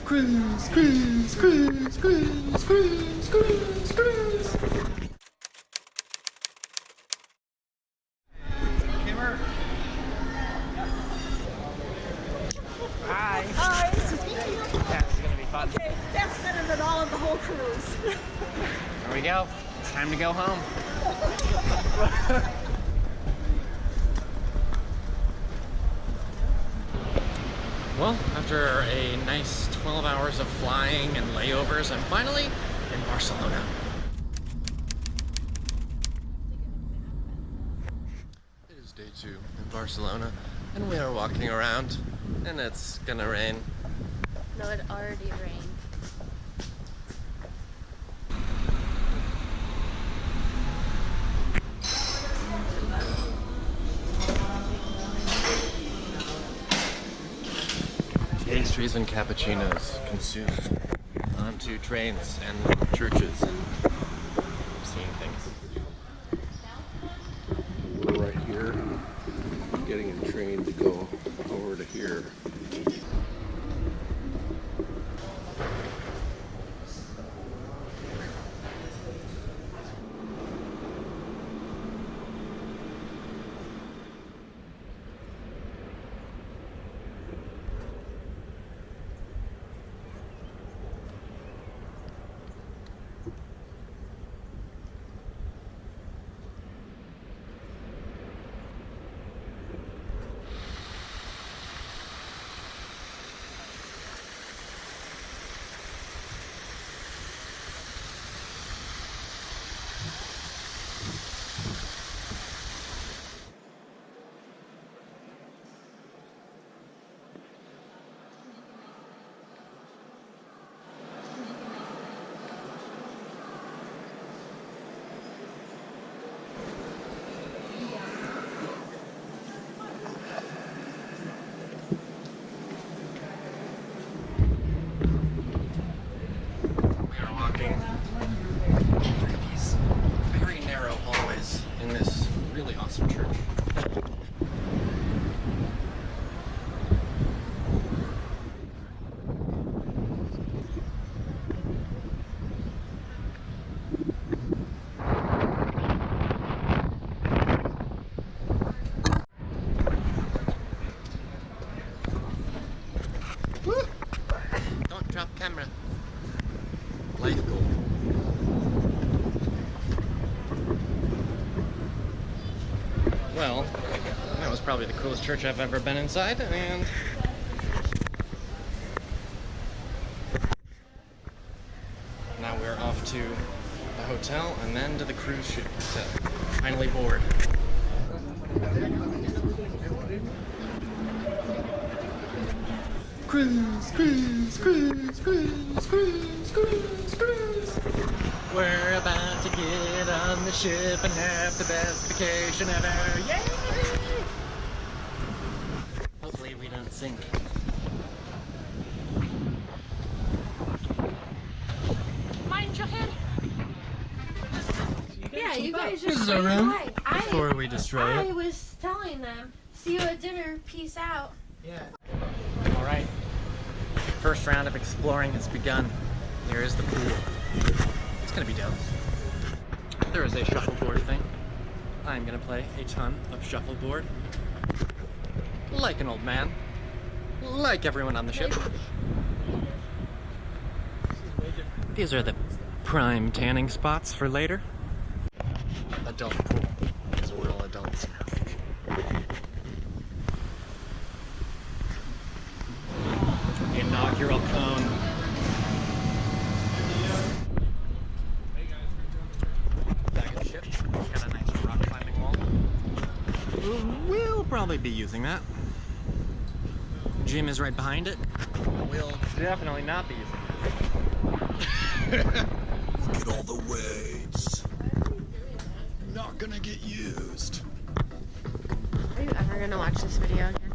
Cruise, cruise, cruise, cruise, cruise, cruise, cruise. Hi. Hi, this is Vicky. Yeah, this is gonna be fun. Okay, that's better than all of the whole cruise. Here we go. It's time to go home. Well, after a nice 12 hours of flying and layovers, I'm finally in Barcelona. It is day 2 in Barcelona, and we are walking around, and it's gonna rain. No, it already rained. Pastries and cappuccinos consumed onto trains and churches and seeing things. We're right here, getting a train to go over to here. In this really awesome church. Woo! Don't drop camera. Life goal. Well, that was probably the coolest church I've ever been inside, and now we're off to the hotel and then to the cruise ship to finally board. Cruise, cruise, cruise, cruise, cruise, cruise, cruise. We're about to get on the ship and have the best vacation ever. Yay! Hopefully we don't sink. Mind your head. Yeah, you guys This just is our room I before we destroy it. was telling them, see you at dinner, peace out. Yeah. Alright. First round of exploring has begun. Here is the pool. It's gonna be dope. There is a shuffleboard thing. I'm gonna play a ton of shuffleboard. Like an old man. Like everyone on the ship. These are the prime tanning spots for later. Adult pool, because we're all adults now. The inaugural cone. Back of the ship, got a nice rock climbing wall. We'll probably be using that. Gym is right behind it. We'll definitely not be using it. Look at all the weights. Not gonna get used. Are you ever gonna watch this video again?